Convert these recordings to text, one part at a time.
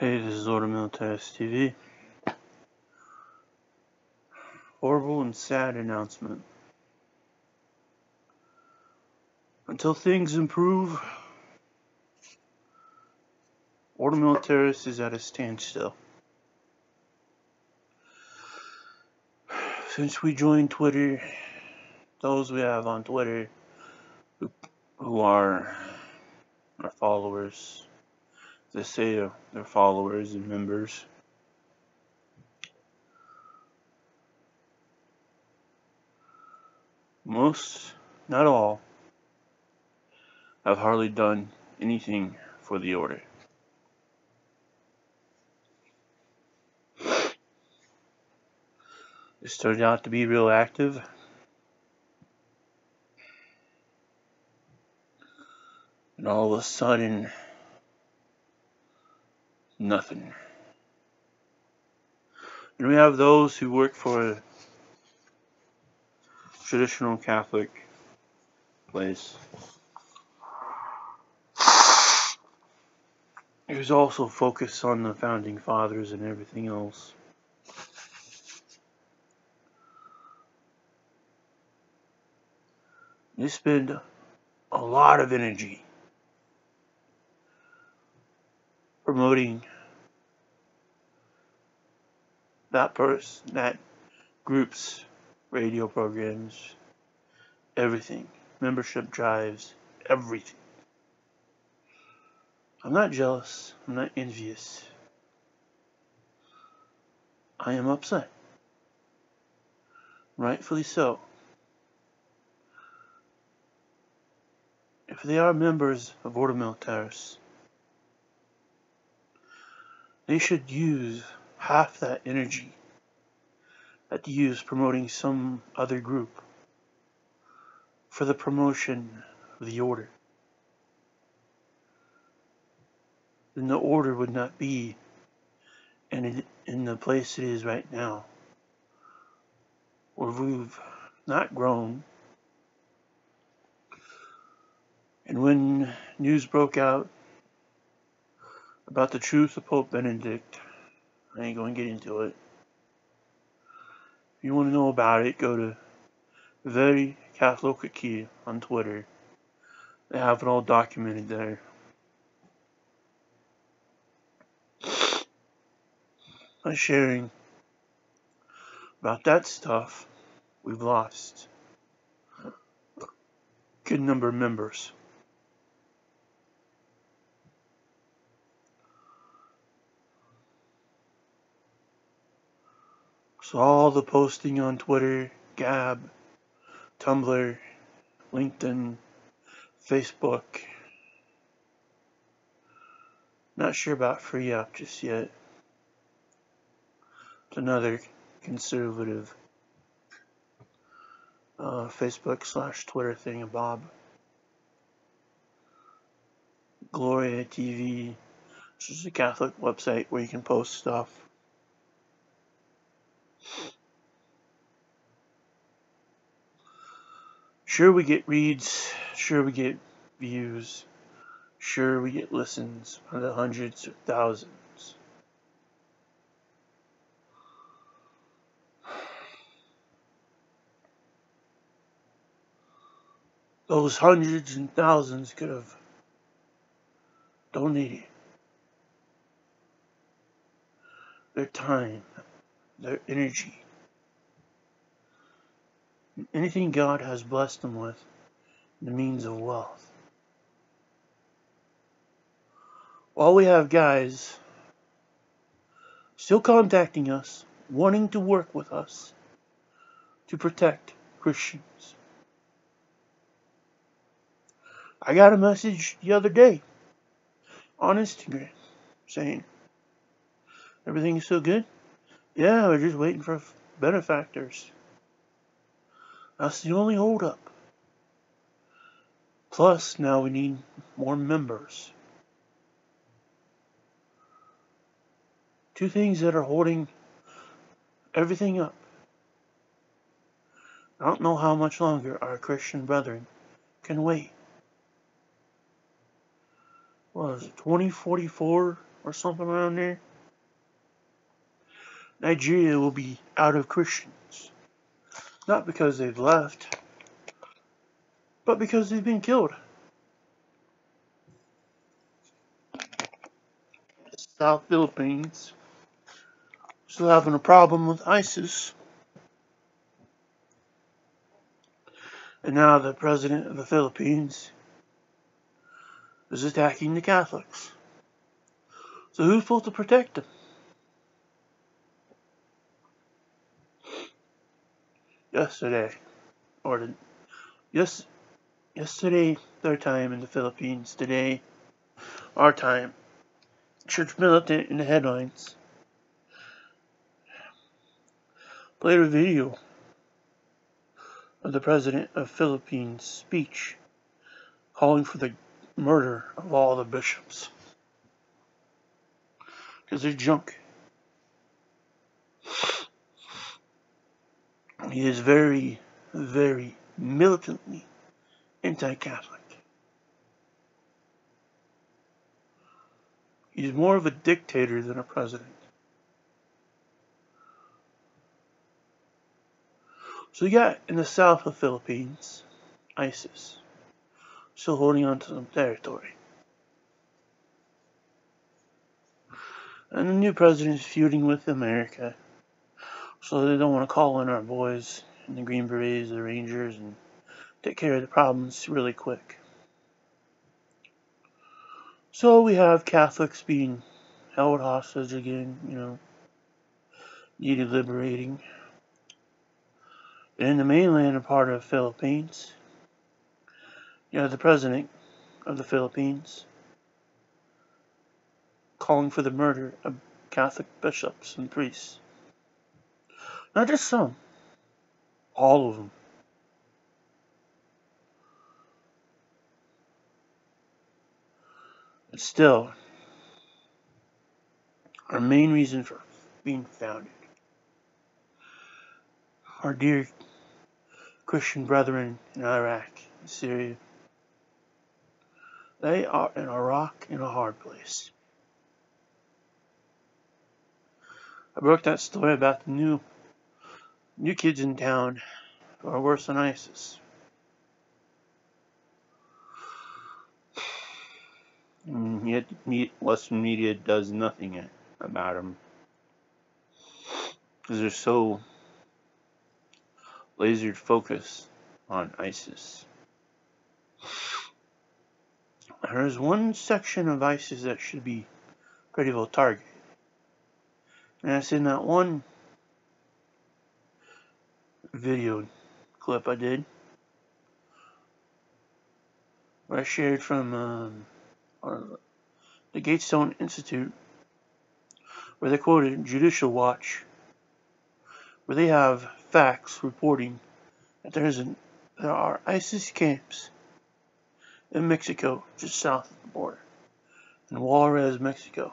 Hey, this is Ordo Militaris TV. Horrible and sad announcement. Until things improve, Ordo Militaris is at a standstill. Since we joined Twitter, those we have on Twitter who are our followers, they say they're followers and members, most, not all, have hardly done anything for the Order. This turned out to be real active. And all of a sudden, nothing. And we have those who work for a traditional Catholic place. There's also focus on the founding fathers and everything else. They spend a lot of energy promoting that group's radio programs, everything, membership drives, everything. I'm not jealous, I'm not envious. I am upset. Rightfully so. If they are members of Ordo Militaris, they should use half that energy that they use promoting some other group for the promotion of the Order. Then the Order would not be in the place it is right now, where we've not grown. And when news broke out about the truth of Pope Benedict, I ain't going to get into it. If you want to know about it, go to Very Catholicus on Twitter. They have it all documented there. By sharing about that stuff, we've lost a good number of members. So all the posting on Twitter, Gab, Tumblr, LinkedIn, Facebook. Not sure about Free Up just yet. It's another conservative Facebook/Twitter thing, Bob. Gloria TV, which is a Catholic website where you can post stuff. Sure, we get reads, sure, we get views, sure, we get listens by the hundreds or thousands. Those hundreds and thousands could have donated their time, their energy, anything God has blessed them with, the means of wealth. While we have guys still contacting us, wanting to work with us to protect Christians. I got a message the other day on Instagram saying, everything is so good? Yeah, we're just waiting for benefactors. That's the only holdup. Plus, now we need more members. Two things that are holding everything up. I don't know how much longer our Christian brethren can wait. What is it, 2044 or something around there, Nigeria will be out of Christians. Not because they've left, but because they've been killed. South Philippines still having a problem with ISIS. And now the president of the Philippines is attacking the Catholics. So who's supposed to protect them? Yesterday, yesterday, their time in the Philippines, today, our time, church militant in the headlines played a video of the president of Philippines' speech calling for the murder of all the bishops. Because they're junk. He is very, very militantly anti-Catholic. He's more of a dictator than a president. So you got in the south of the Philippines, ISIS, still holding on to some territory. And the new president is feuding with America. So they don't want to call in our boys in the Green Berets, the Rangers, and take care of the problems really quick. So we have Catholics being held hostage again, needed liberating. And in the mainland part of the Philippines, you have the president of the Philippines calling for the murder of Catholic bishops and priests. Not just some, all of them. But still, our main reason for being founded, our dear Christian brethren in Iraq and Syria, they are in a rock in a hard place. I broke that story about the new kids in town who are worse than ISIS. And yet Western media does nothing about them. Because they're so laser focused on ISIS. There's one section of ISIS that should be pretty well targeted. And that's in that one video clip I did, where I shared from the Gatestone Institute, where they quoted Judicial Watch, where they have facts reporting that there are ISIS camps in Mexico, just south of the border, in Juarez, Mexico,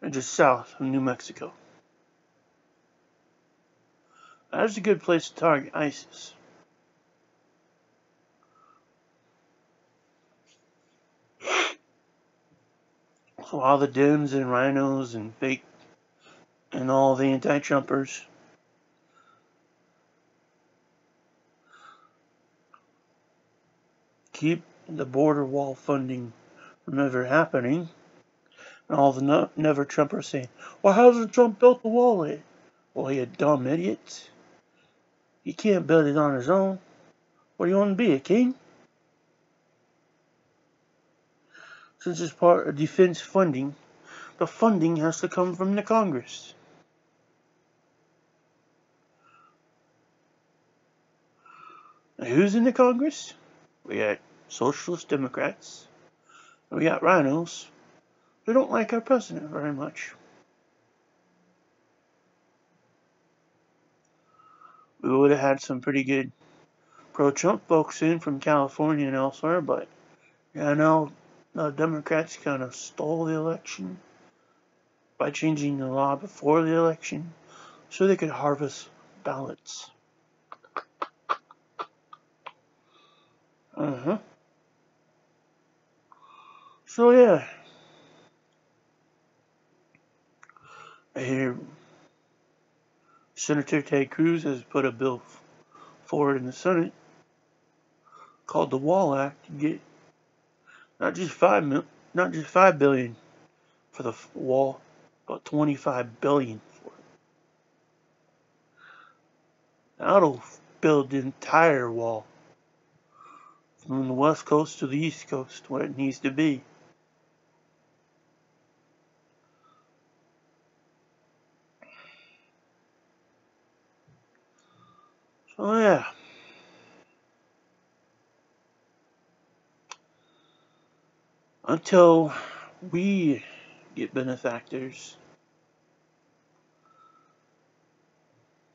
and just south of New Mexico. That's a good place to target ISIS. So all the Dems and rhinos and fake and all the anti-Trumpers keep the border wall funding from ever happening, and all the never Trumpers saying, well, hasn't Trump built the wall yet? Well, you dumb idiots. He can't build it on his own. What do you want to be, a king? Since it's part of defense funding, the funding has to come from the Congress. Now, who's in the Congress? We got Socialist Democrats. And we got rhinos. They don't like our president very much. We would have had some pretty good pro-Trump folks in from California and elsewhere, but now the Democrats kind of stole the election by changing the law before the election so they could harvest ballots. So yeah, I hear Senator Ted Cruz has put a bill forward in the Senate called the Wall Act to get not just $5 billion for the wall, but $25 billion for it. That'll build the entire wall from the west coast to the east coast where it needs to be. So yeah. Until we get benefactors,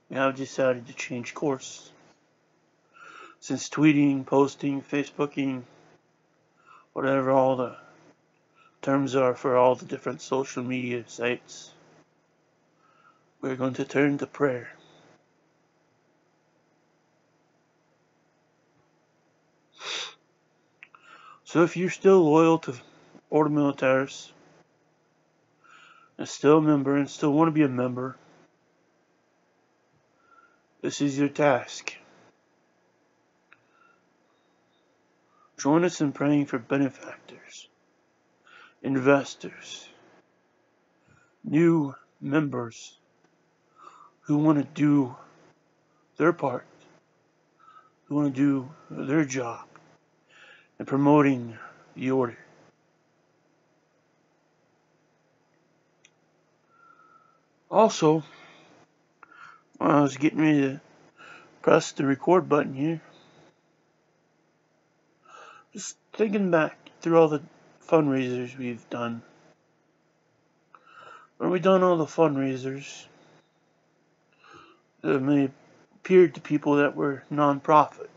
we have decided to change course. Since tweeting, posting, Facebooking, whatever all the terms are for all the different social media sites, we're going to turn to prayer. So if you're still loyal to Ordo Militaris, and still a member, and still want to be a member, this is your task. Join us in praying for benefactors, investors, new members who want to do their part, who want to do their job in promoting the order. Also, while I was getting ready to press the record button here, just thinking back through all the fundraisers we've done. When we've done all the fundraisers, that may appeared to people that were non-profit.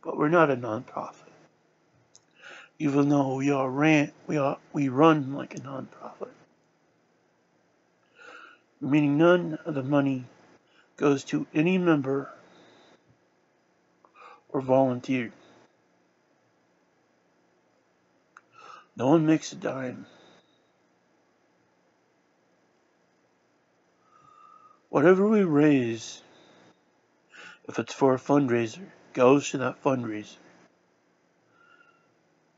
But we're not a non-profit. Even though we run like a non-profit. Meaning none of the money goes to any member or volunteer. No one makes a dime. Whatever we raise, if it's for a fundraiser, goes to that fundraiser.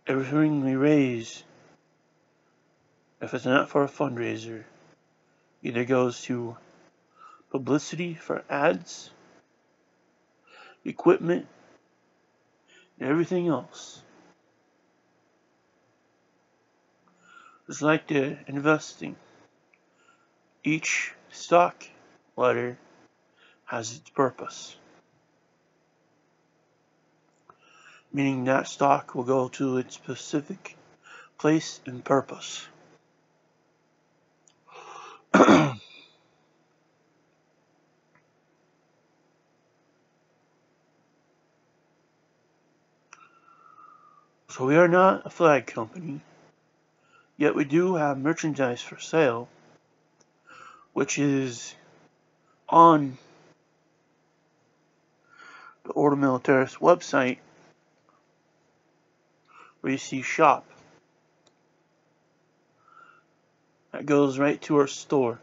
Everything we raise, if it's not for a fundraiser, either goes to publicity for ads, equipment, and everything else. It's like the investing. Each stock letter has its purpose. Meaning that stock will go to its specific place and purpose. So we are not a flag company, yet we do have merchandise for sale, which is on the Ordo Militaris website, where you see shop. That goes right to our store,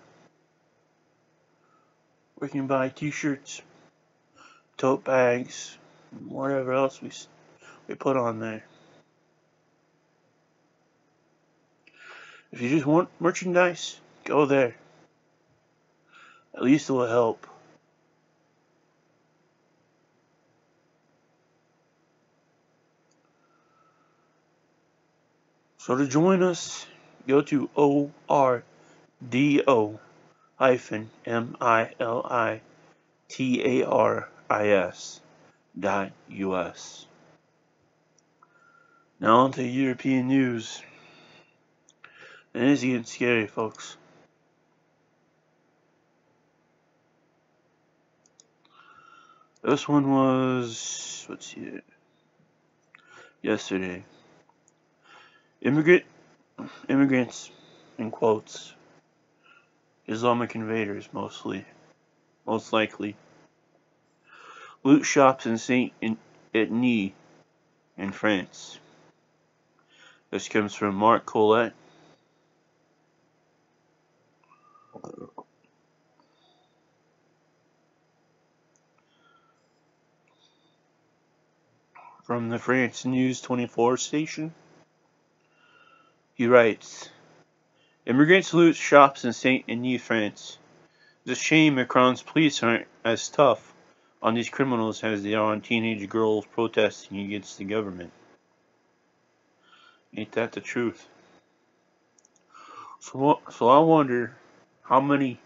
where you can buy t-shirts, tote bags, whatever else we put on there. If you just want merchandise, go there. At least it will help. So to join us, go to ordo-militaris.us. Now on to European news. It is getting scary, folks. This one was, let's see it, yesterday. Immigrants, in quotes, Islamic invaders most likely, loot shops in Saint-Denis in France. This comes from Mark Collette. From the France News 24 station. He writes, immigrants loot shops in Saint-Denis, France. It's a shame Macron's police aren't as tough on these criminals as they are on teenage girls protesting against the government. Ain't that the truth? So I wonder how many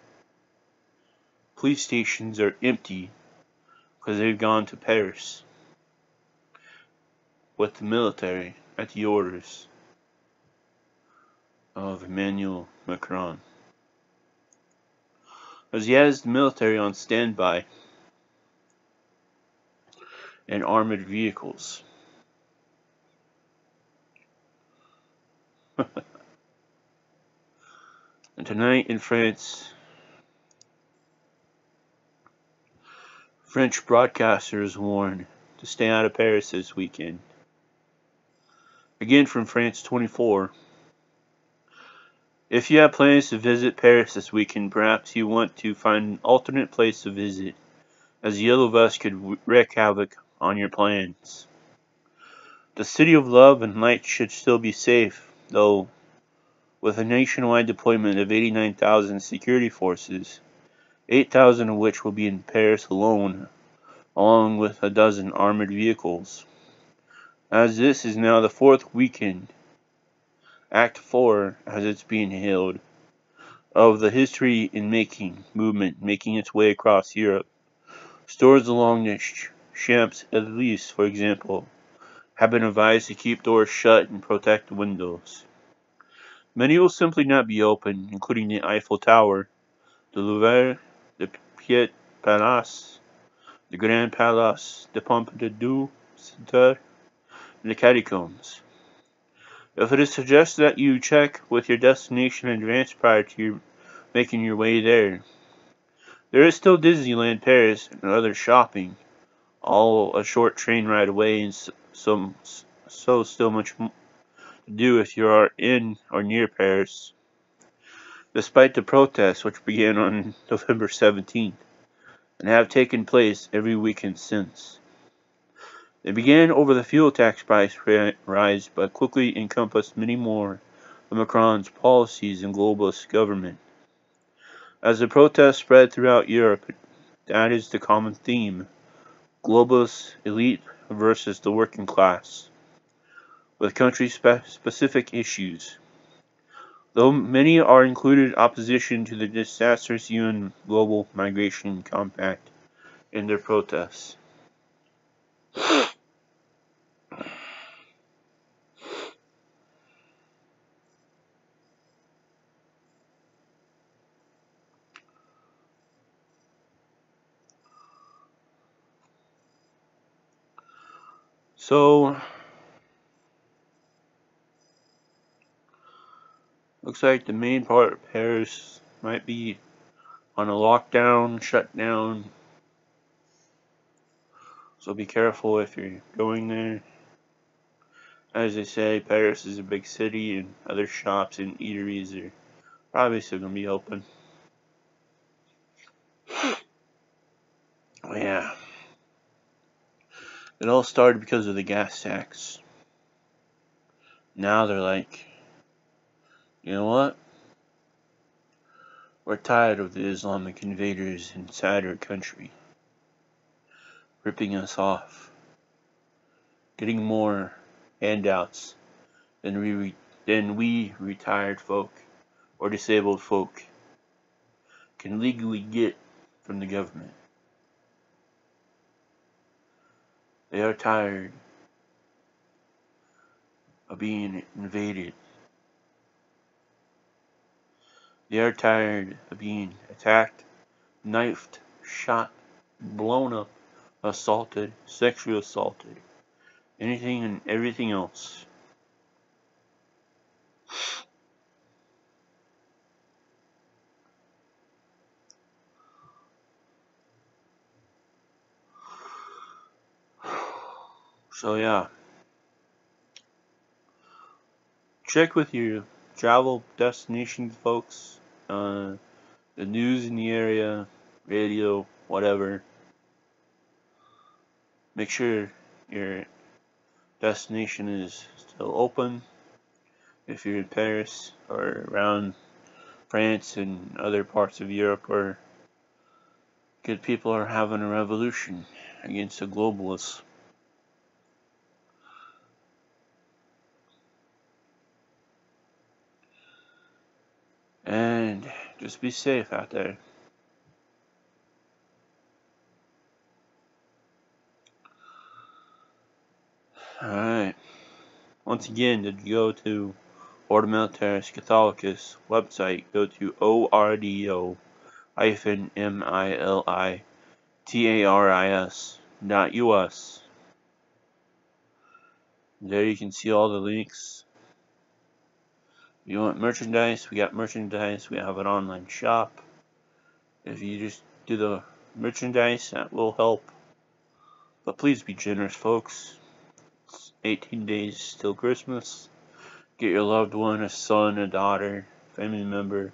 police stations are empty because they've gone to Paris with the military at the orders of Emmanuel Macron. Because he has the military on standby and armored vehicles. And tonight in France, French broadcasters warn to stay out of Paris this weekend. Again from France 24. If you have plans to visit Paris this weekend, perhaps you want to find an alternate place to visit, as the Yellow Vest could wreak havoc on your plans. The city of love and light should still be safe, though, with a nationwide deployment of 89,000 security forces, 8,000 of which will be in Paris alone, along with a dozen armored vehicles. As this is now the fourth weekend, Act 4, as it's being hailed, of the History in Making movement making its way across Europe. Stores along the Champs-Élysées, for example, have been advised to keep doors shut and protect the windows. Many will simply not be open, including the Eiffel Tower, the Louvre, the Piet Palace, the Grand Palace, the Pompidou Center, and the Catacombs. If it is suggested that you check with your destination in advance prior to making your way there, there is still Disneyland Paris and other shopping, all a short train ride away, and so still much to do if you are in or near Paris. Despite the protests, which began on November 17th, and have taken place every weekend since. They began over the fuel tax price rise, but quickly encompassed many more of Macron's policies and globalist government. As the protests spread throughout Europe, that is the common theme: globalist elite versus the working class, with country-specific issues. Though many are included opposition to the disastrous UN Global Migration Compact in their protests. So, looks like the main part of Paris might be on a lockdown, shutdown. So be careful if you're going there. As they say, Paris is a big city, and other shops and eateries are probably still going to be open. Yeah. It all started because of the gas tax. Now they're like, you know what? We're tired of the Islamic invaders inside our country, ripping us off, getting more handouts than we retired folk or disabled folk can legally get from the government. They are tired of being invaded. They are tired of being attacked, knifed, shot, blown up, assaulted, sexually assaulted, anything and everything else. So yeah, check with your travel destination folks, the news in the area, radio, whatever. Make sure your destination is still open. If you're in Paris or around France and other parts of Europe where good people are having a revolution against the globalists. And just be safe out there. Alright. Once again, to go to Ordo Militaris Catholicus website, go to ordo-militaris.us. There you can see all the links. If you want merchandise, we got merchandise. We have an online shop. If you just do the merchandise, that will help. But please be generous, folks. It's 18 days till Christmas. Get your loved one, a son, a daughter, family member,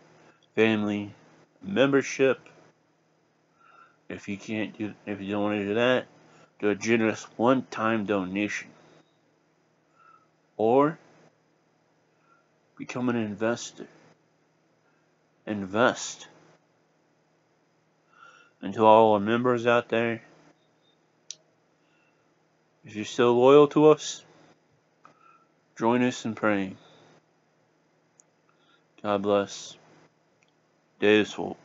family membership. If you don't want to do that, do a generous one-time donation. Or become an investor. Invest. And to all our members out there, if you're still loyal to us, join us in praying. God bless. Deus Vult.